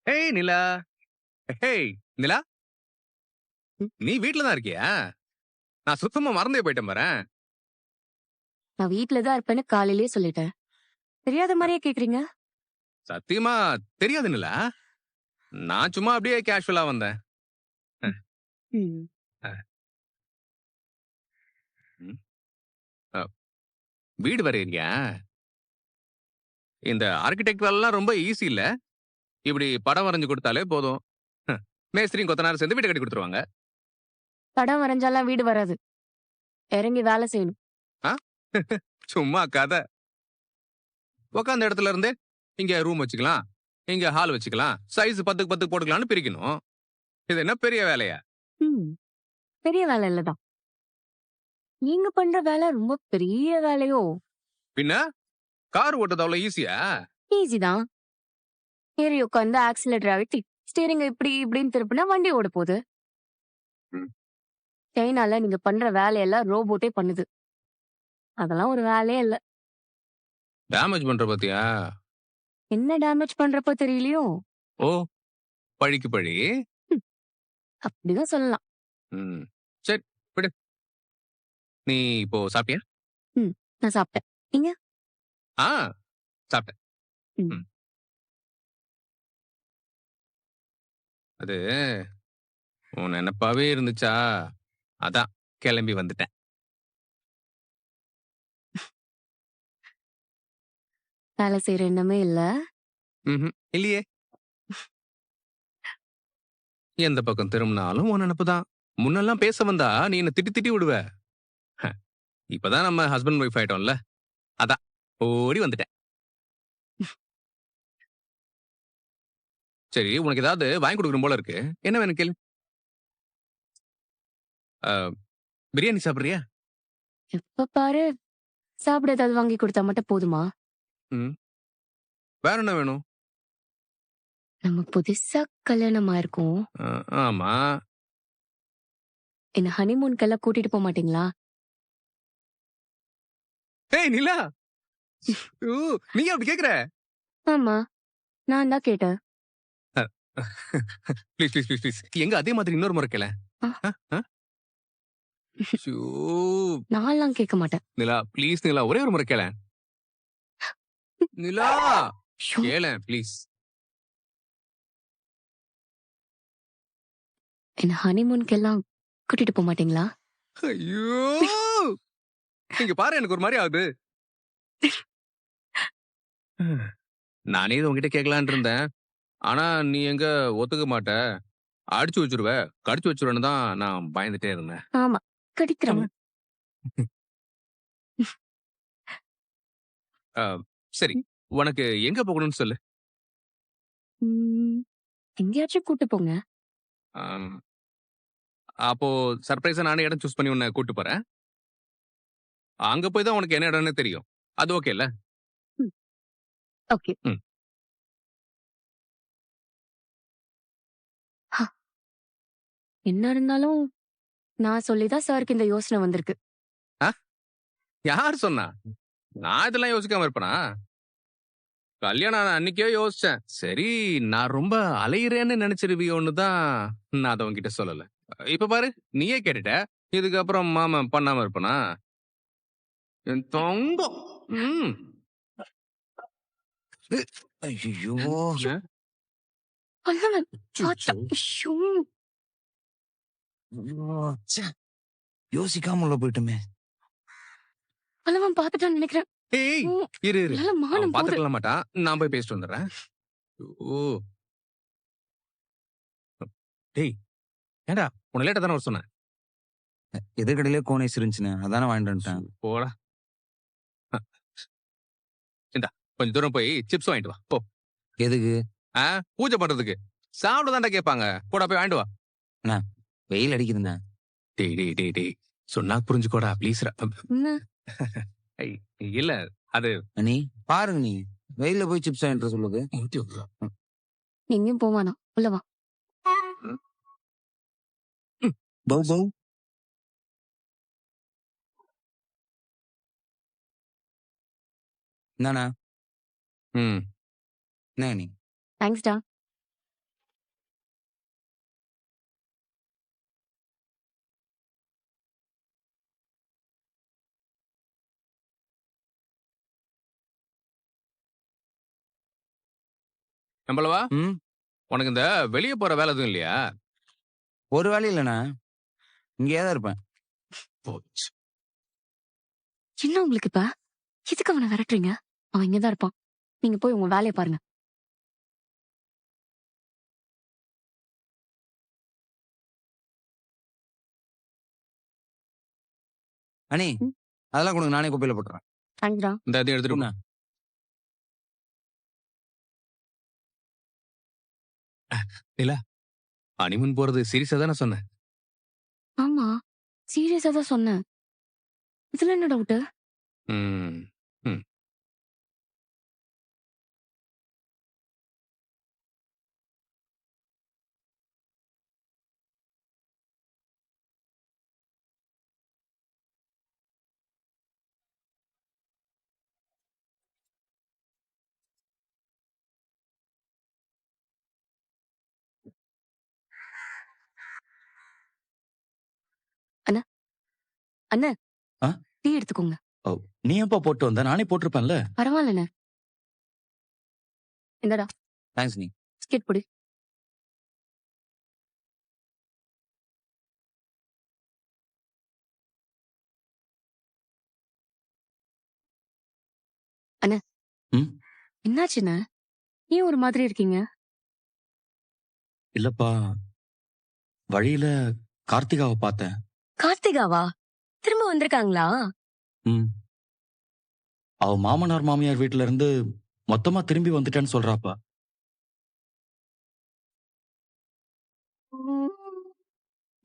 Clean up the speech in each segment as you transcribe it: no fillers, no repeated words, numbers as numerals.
Hey நிலா. Hey நிலா, நீ வீட்ல தான் இருக்கியா? நான் சுத்தமா மறந்தே போயிட்டேன் பாரேன். நான் வீட்ல தான் இருப்பேன்னு காலையிலேயே சொல்லிட்டேன். தெரியாத மாரியே கேக்குறீங்க? சத்தியமா தெரியாது நிலா. நான் சும்மா அப்படியே கேஷுவலா வந்தேன். ம். அ, ம். அ, வீடு வரையறியா? இந்த ஆர்க்கிடெக்ட் வேலைலாம் ரொம்ப ஈஸி இல்ல. இப்படி படம் வரைஞ்சு கொடுத்தாலே போதும். மேஸ்திரியும் கொத்தனாரும் சேர்ந்து வீடு கட்டி கொடுத்துருவாங்க. படம் வரைஞ்சாலாம் வீடு வராது. இறங்கி வேலை செய்யணும். ஆ? சும்மா கதை. உட்காந்த இடத்துல இருந்தே இங்க ரூம் வச்சுக்கலாம், இங்க ஹால் வச்சுக்கலாம், சைஸ் 10க்கு 10 போட்டுக்கலாம்னு பிரிக்கணும். இது என்ன பெரிய வேலையா? ம். பெரிய வேலை இல்லதான். நீங்க பண்ற வேலை ரொம்ப பெரிய வேலையோ? பின்ன கார் ஓட்டுறது அவ்வளவு ஈஸியா? ஈஸி தான். ஏறி உட்காந்து ஆக்சிலேட்டர் அழுத்தி ஸ்டீரிங் இப்படி இப்படின்னு திருப்பினா வண்டி ஓட போகுது. ம். சைனால நீங்க பண்ற வேலையெல்லாம் ரோபோட்டே பண்ணுது. அதெல்லாம் ஒரு வேலையே இல்ல. டேமேஜ் பண்ற பாத்தியா? என்ன டேமேஜ் பண்றப்போ தெரியலையோ? ஓ, பழிக்கு பழி. ம். அப்படிதான் சொல்லலாம். ம். சரி, விடு. நீ இப்போ சாப்பிட்டியா? ம். நான் சாப்பிட்டேன். நீங்க? ஆ, சாப்பிட்டேன். ம். ம். அது உன் நினைப்பாவே இருந்துச்சா, அதான் கிளம்பி வந்துட்டேன். வேலை செய்யற எண்ணமே இல்ல. ம்ஹும். இல்லையே. எந்த பக்கம் திரும்பினாலும் உன் நினப்புதான். முன்னெல்லாம் பேச வந்தா நீ என்ன திட்டி திட்டி விடுவ. ஹ, இப்பதான் நம்ம ஹஸ்பண்ட் ஒய்ஃப் ஆயிட்டோம்ல, அதான் ஓடி வந்துட்டேன். சரி, உனக்கு ஏதாவது வாங்கி கொடுக்கணும் போல இருக்கு. என்ன வேணும் கேளு. அ, பிரியாணி சாப்பிடுறியா? எப்ப பாரு சாப்பிட ஏதாவது வாங்கி கொடுத்தா மட்டும் போதுமா? ம். வேற என்ன வேணும்? நம்ம புதுசா கல்யாணம் ஆயிருக்கோம். அ, ஆமா. என்ன ஹனிமூனுக்கெல்லாம் கூட்டிட்டு போக மாட்டீங்களா? ஏய் நிலா, ஊ, நீ ஏன் அப்படி கேக்குற? ஆமா, நான் தான் கேட்டேன். ப்ளீஸ் ப்ளீஸ் ப்ளீஸ் ப்ளீஸ், எங்க அதே மாதிரி இன்னொரு முறை கேள. ஆ, நான்லாம் கேட்க மாட்டேன். நிலா ப்ளீஸ், நிலா ஒரே ஒரு முறை கேள. நிலா, ஷோ, கேள ப்ளீஸ். என்ன ஹனிமூனுக்கெல்லாம் கூட்டிட்டு போக மாட்டீங்களா? ஐயோ, இங்க பாரு எனக்கு ஒரு மாதிரி ஆகுது. நானே இது உன்கிட்ட கேட்கலான்னு இருந்தேன். ஆனா நீ எங்க ஒத்துக்க மாட்ட. அடிச்சு வச்சிருவ, கடிச்சு வச்சிருவேன்னு தான் நான் பயந்துட்டே இருந்தேன். ஆமா, கடிக்கிறவங்க. அ, சரி, உனக்கு எங்க போகணும்னு சொல்லு. ம், எங்கேயாச்சும் கூட்டு போங்க. ஆம், அப்போ சர்ப்ரைஸா நானே இடம் சூஸ் பண்ணி உன்னை கூட்டு போறேன். அங்க போய் தான் உனக்கு என்ன இடம்னு தெரியும். அது ஓகேல்ல? ம், ஓகே. ம். ஹ, என்ன இருந்தாலும் நான் சொல்லிதான் சாருக்கு இந்த யோசனை வந்திருக்கு. ஆ? யார் சொன்னா? நான் இதெல்லாம் யோசிக்காம இருப்பேனா? கல்யாணம் ஆன அன்னைக்கே யோசிச்சேன். சரி, நான் ரொம்ப அலையிறேன்னு நினைச்சிருவியோன்னு தான் நான் அத உன்கிட்ட சொல்லல. இப்ப பாரு, நீயே கேட்டுட்ட. இதுக்கப்புறம் மாமன் பண்ணாம இருப்பனா? என் தங்கம். ம். ஐயோ! ஐயோ, அ, பல்லவன் அச்சச்சோ. பார்த்தா. ஐயோ, ச்சே! யோசிக்காம உள்ள போயிட்டோமே. பல்லவன் பார்த்துட்டான்னு நினைக்கிறேன். ஏய், ம், இரு இரு. என்னால அவன் மானம் போகுது. பாத்துக்கலாம் மாட்டான். நான் போய் பேசிட்டு வந்துடுறேன். ஓ, டேய், ஏன்டா உன்னை லேட்டா தானே வர சொன்னேன். எதிர்கடையிலே கோன் ஐஸ் இருந்துச்சுண்ணே. அதானே வாங்கிட்டு வந்துட்டேன். போடா. அ, இந்தா கொஞ்சம் தூரம் போய் சிப்ஸ் வாங்கிட்டு வா. போ. எதுக்கு? ஆ, பூஜை பண்றதுக்கு. சாப்பிட தான்டா கேட்பாங்க. போடா போய் வாங்கிட்டு வா. அண்ணா, வெயில் அடிக்குதுண்ணே. டேய் டேய் டேய் டேய், சொன்னா புரிஞ்சுக்கோடா ப்ளீஸ்ரா. என்ன? இல்ல, அது அண்ணி, பாருங்க நீ. வெயில்ல போய் சிப்ஸ் வாங்கிட்டு வர சொல்லுது. எங்கேயும் போவானா? உள்ள வா. பௌ பௌ. இந்தாண்ணா. ம். என்ன நீ? தேங்க்ஸ்டா. நம்பளவா ம் உனக்கு இந்த வெளியே போற வேலை எதுவும் இல்லையா? ஒரு வேலையும் இல்லைண்ணே. இங்கேயே தான் இருப்பேன். போச்சு. என்ன உங்களுக்கு இப்ப? எதுக்கு அவனை விரட்டுறீங்க? அவன் இங்கதான் இருப்பான். நீங்க போய் உங்க வேலையை பாருங்க. அனி ம். அதெல்லாம் கொடுங்க, நானே குப்பையில போட்டுறேன். தேங்க்ஸ்டா. இந்த இதை எடுத்துட்டு கொடுங்க. போ. இல்ல ஹனிமூன் போறது சீரியஸா தானே சொன்னேன். ஆமா, சீரியஸா தான் சொன்னேன். இதுல என்ன டவுட்? ம் ம். அண்ணா, அண்ணா, ஆ? டீ எடுத்துக்கோங்க. ஓ, நீ எப்போ போட்டு வந்த? நானே போட்டிருப்பேன்ல. பரவாயில்லண்ணே. இந்தடா தேங்க்ஸ் நீ. பிஸ்கெட் பொடி. அண்ணா, ம் என்னாச்சுண்ணே? ஏன் ஒரு மாதிரி இருக்கீங்க? இல்லப்பா, வழியில கார்த்திகாவை பார்த்தேன். கார்த்திகாவா? திரும்ப வந்திருக்காங்களா? ம் அவ மாமனார் மாமியார் வீட்டுல இருந்து மொத்தமா திரும்பி வந்துட்டேன்னு சொல்றாப்பா.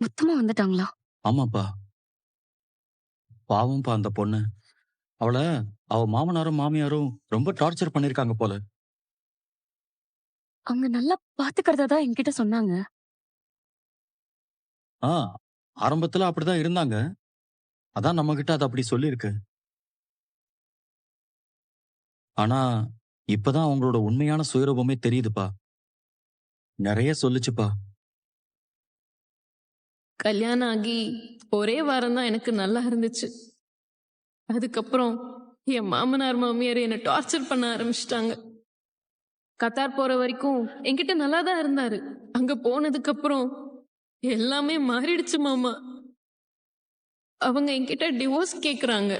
மொத்தமா வந்துட்டாங்களா? ஆமாப்பா, பாவம்ப்பா அந்த பொண்ணு. அவள அவ மாமனாரும் மாமியாரும் ரொம்ப டார்ச்சர் பண்ணிருக்காங்க போல. அவங்க நல்லா பாத்துக்கிறதா தான் என்கிட்ட சொன்னாங்க. ஆ, ஆரம்பத்துல அப்படிதான் இருந்தாங்க. அதான் நம்ம கிட்ட அது அப்படி சொல்லிருக்கு. ஆனா இப்பதான் அவங்களோட உண்மையான சுயரூபமே தெரியுதுப்பா. நிறைய சொல்லுச்சுப்பா. கல்யாணம் ஆகி ஒரே வாரம் தான் எனக்கு நல்லா இருந்துச்சு. அதுக்கப்புறம் என் மாமனார் மாமியார் என்னை டார்ச்சர் பண்ண ஆரம்பிச்சிட்டாங்க. கத்தார் போற வரைக்கும் என்கிட்ட நல்லா தான் இருந்தாரு. அங்க போனதுக்கு அப்புறம் எல்லாமே மாறிடுச்சு மாமா. அவங்க என்கிட்ட டிவோர்ஸ் கேக்குறாங்க.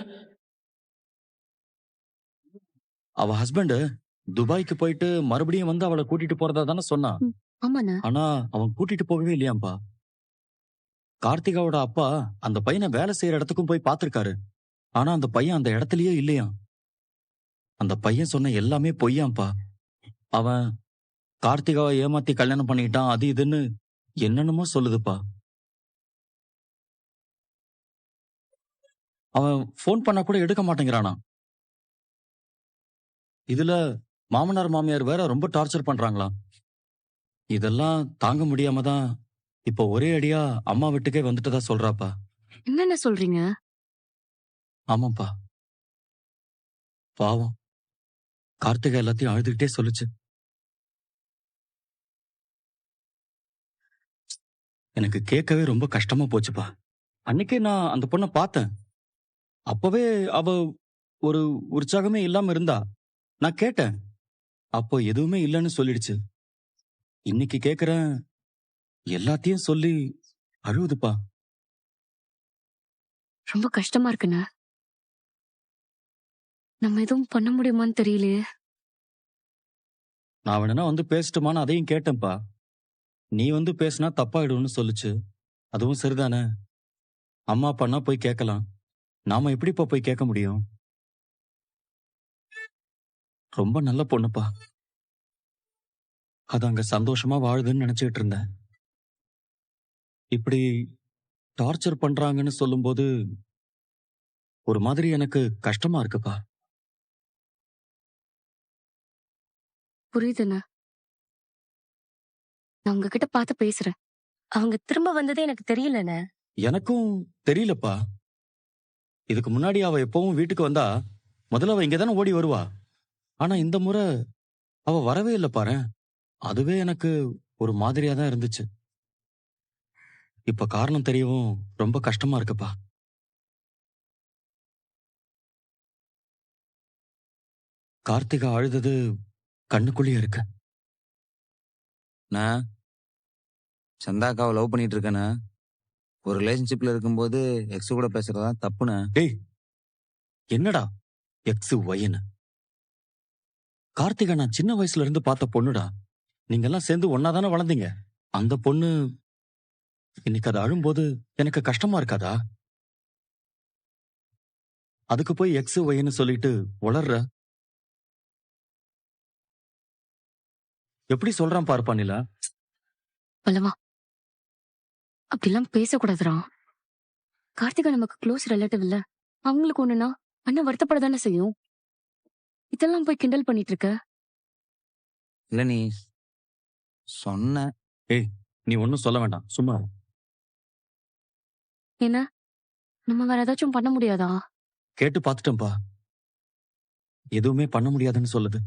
அவ ஹஸ்பண்ட் துபாய்க்கு போயிட்டு மறுபடியும் வந்து அவளை கூட்டிட்டு போறதா தானே சொன்னா. ஆமாண்ணா. ஆனா அவன் கூட்டிட்டு போகவே இல்லையாம்பா. கார்த்திகாவோட அப்பா அந்த பையனை வேலை செய்யற இடத்துக்கும் போய் பார்த்திருக்காரு. ஆனா அந்த பையன் அந்த இடத்துலயே இல்லையாம். அந்த பையன் சொன்ன எல்லாமே பொய்யாம்பா. அவன் கார்த்திகாவை ஏமாத்தி கல்யாணம் பண்ணிக்கிட்டான், அது இதுன்னு என்னென்னமோ சொல்லுதுப்பா. அவன் ஃபோன் பண்ணா கூட எடுக்க மாட்டேங்கிறானா. இதுல மாமனார் மாமியார் வேற ரொம்ப டார்ச்சர் பண்றாங்களாம். இதெல்லாம் தாங்க முடியாம தான் இப்போ ஒரே அடியா அம்மா வீட்டுக்கே வந்துட்டதா சொல்றாப்பா. என்னென்ன சொல்றீங்க? ஆமாப்பா, பாவம். கார்த்திகா எல்லாத்தையும் அழுதுகிட்டே சொல்லுச்சு. எனக்கு கேட்கவே ரொம்ப கஷ்டமா போச்சுப்பா. அன்னைக்கே நான் அந்த பொண்ணை பார்த்தேன். அப்பவே அவ ஒரு உற்சாகமே இல்லாம இருந்தா. நான் கேட்டேன். அப்போ எதுவுமே இல்லைன்னு சொல்லிடுச்சு. இன்னைக்கு கேக்குறேன், எல்லாத்தையும் சொல்லி அழுவுதுப்பா. ரொம்ப கஷ்டமா இருக்குண்ணே. நம்ம எதுவும் பண்ண முடியுமான்னு தெரியலையே. நான் வேணா வந்து பேசட்டுமான்னு அதையும் கேட்டேன்ப்பா. நீ வந்து பேசினா தப்பாயிடும்னு சொல்லுச்சு. அதுவும் சரிதானே. அம்மா அப்பான்னா போய் கேட்கலாம். நாம எப்படிப்பா போய் கேட்க முடியும்? ரொம்ப நல்ல பொண்ணுப்பா. அது அங்க சந்தோஷமா வாழுதுன்னு நினைச்சிட்டு இருந்தேன். இப்படி டார்ச்சர் பண்றாங்கன்னு சொல்லும்போது ஒரு மாதிரி எனக்கு கஷ்டமா இருக்குப்பா. புரியுதுண்ணே. நான் உங்ககிட்ட பார்த்து பேசுறேன். அவங்க திரும்ப வந்ததே எனக்கு தெரியலண்ணே. எனக்கும் தெரியலப்பா. இதுக்கு முன்னாடி அவ எப்பவும் வீட்டுக்கு வந்தா முதல்ல அவ இங்கதானே ஓடி வருவா. ஆனா இந்த முறை அவ வரவே இல்ல பாரேன். அதுவே எனக்கு ஒரு மாதிரியா தான் இருந்துச்சு. இப்ப காரணம் தெரியவும் ரொம்ப கஷ்டமா இருக்குப்பா. கார்த்திகா அழுதது கண்ணுக்குள்ளேயே இருக்கு. நான் சந்தாக்காவை லவ் பண்ணிட்டு இருக்கேண்ணா. ஒரு ரிலேஷன்ஷிப்ல இருக்கும்போது எக்ஸ் கூட பேசுறதா தப்புண்ணா. டேய் என்னடா எக்ஸ் ஒய்ன்னு? கார்த்திகா நான் சின்ன வயசுல இருந்து பார்த்த பொண்ணுடா. நீங்க எல்லாம் சேர்ந்து ஒன்னாதானே வளர்ந்தீங்க. அந்த பொண்ணு இன்னைக்கு அது அழும்போது எனக்கு கஷ்டமா இருக்காதா? அதுக்கு போய் எக்ஸ் ஒய்ன்னு சொல்லிட்டு வளர்ற. எப்படி சொல்றான் பாருப்பா நிலா. பல்லவா, அப்படிலாம் பேசக்கூடாதுடா. கார்த்திகா நமக்கு க்ளோஸ் ரிலேட்டிவ் இல்ல. அவங்களுக்கு ஒண்ணுனா அண்ணன் வருத்தப்பட தானே செய்யும். இதெல்லாம் போய் கிண்டல் பண்ணிட்டு இருக்க. இல்ல நீ சொன்ன. நீ ஒன்னும் சொல்ல வேண்டாம், சும்மா இரு. என்ன, நம்ம வேற ஏதாச்சும் பண்ண முடியாதா? கேட்டு பார்த்துட்டேன்பா, எதுவுமே பண்ண முடியாதுன்னு சொல்லுது.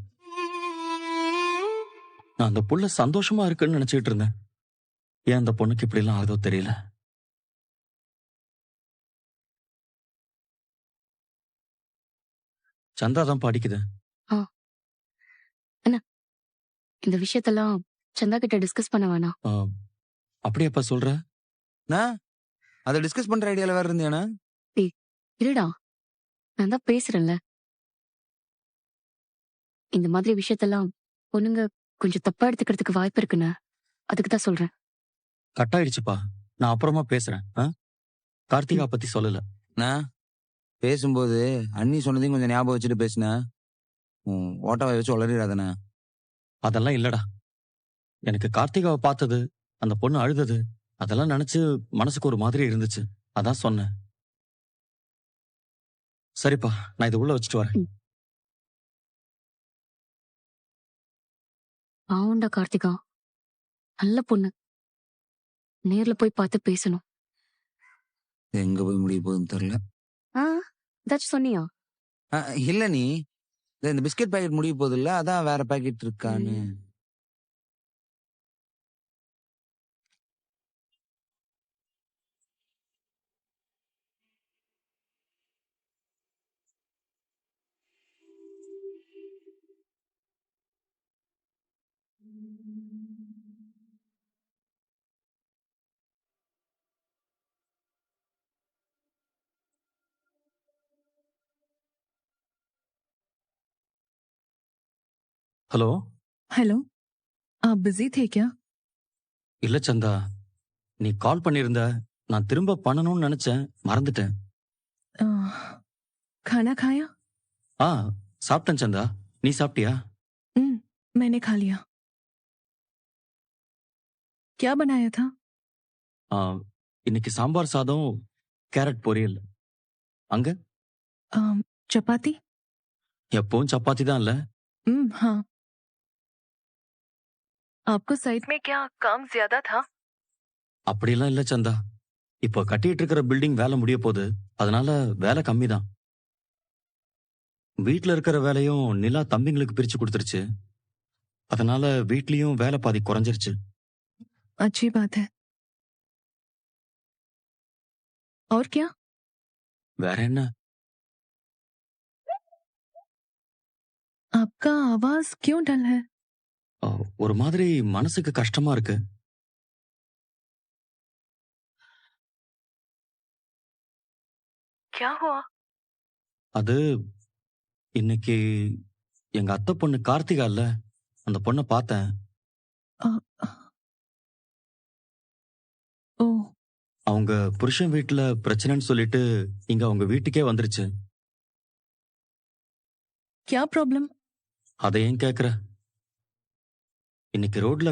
நான் அந்த புள்ள சந்தோஷமா இருக்குன்னு நினைச்சிட்டு இருந்தேன். ஏன் அந்த பொண்ணுக்கு இப்படி எல்லாம் ஆகுதோ தெரியல. சந்தா தான் படிக்குது. இந்த விஷயத்தெல்லாம் சந்தா கிட்ட டிஸ்கஸ் பண்ண வேணாம். அப்படியாப்பா சொல்ற? நான் அதை டிஸ்கஸ் பண்ற ஐடியால வேற இருந்தியாண்ணா? இருடா, நான் தான் பேசுறேன்ல. இந்த மாதிரி விஷயத்தெல்லாம் பொண்ணுங்க கொஞ்சம் தப்பா எடுத்துக்கிறதுக்கு வாய்ப்பு இருக்குன்னு, அதுக்கு தான் சொல்றேன். கட் ஆயிடுச்சுப்பா, நான் அப்புறமா பேசுறேன். கார்த்திகா பத்தி சொல்லல. நான் பேசும்போது அண்ணி சொன்னதையும் கொஞ்சம் ஞாபகம் வச்சுட்டு பேசுன. ஓட்டாவை வச்சு உளறிடாதண்ணா. அதெல்லாம் இல்லடா. எனக்கு கார்த்திகாவை பார்த்தது, அந்த பொண்ணு அழுதது, அதெல்லாம் நினைச்சு மனசுக்கு ஒரு மாதிரி இருந்துச்சு. அதான் சொன்னேன். சரிப்பா, நான் இதை உள்ள வச்சுட்டு வரேன். பாவுண்டா கார்த்திகா, நல்ல பொண்ணு. நேர்ல போய் பார்த்து பேசணும். எங்க போய் முடிய போகுதுன்னு தெரியல. ஏதாச்சும் சொன்னியா? இல்ல நீ இந்த பிஸ்கட் பாக்கெட் முடிய போகுது இல்ல, அதான் வேற பாக்கெட் இருக்கான்னு. ஹலோ. हेलो, आप बिजी थे क्या? இல்ல சந்தா, நீ கால் பண்ணிருந்த, நான் திரும்ப பண்ணணும்னு நினைச்சேன், மறந்துட்டேன். अ, खाना खाया? சாப்பிட்டேன் சந்தா, நீ சாப்பிட்டியா? मैंने खा लिया. क्या बनाया था? இன்னைக்கு சாம்பார் சாதம், கேரட் பொரியல். அங்க चपाती? எப்பவும் சப்பாத்தி தான் இல்ல? हाँ. आपको साइट में क्या काम ज्यादा था? அப்படியெல்லாம் இல்ல சந்தா. இப்போ கட்டிட்டு இருக்கிற பில்டிங் வேலை முடிய போகுது, அதனால வேலை கம்மி தான். வீட்ல இருக்கிற வேலையும் நிலா தம்பிங்களுக்கு பிரிச்சு கொடுத்துருச்சு. அதனால வீட்லயும் வேலை பாதி குறைஞ்சிருச்சு. अच्छी बात है. और क्या? வேற என்ன? आपका आवाज क्यों डल है? ஒரு மாதிரி மனசுக்கு கஷ்டமா இருக்கு. क्या हुआ? அது இன்னைக்கு எங்க அத்தை பொண்ணு கார்த்திகா இல்ல, அந்த பொண்ணை பார்த்தேன். ओ, அவங்க புருஷன் வீட்டுல பிரச்சனைன்னு சொல்லிட்டு இங்க அவங்க வீட்டுக்கே வந்துருச்சு. क्या प्रॉब्लम? அதை ஏன் கேக்குற? இன்னைக்கு ரோட்ல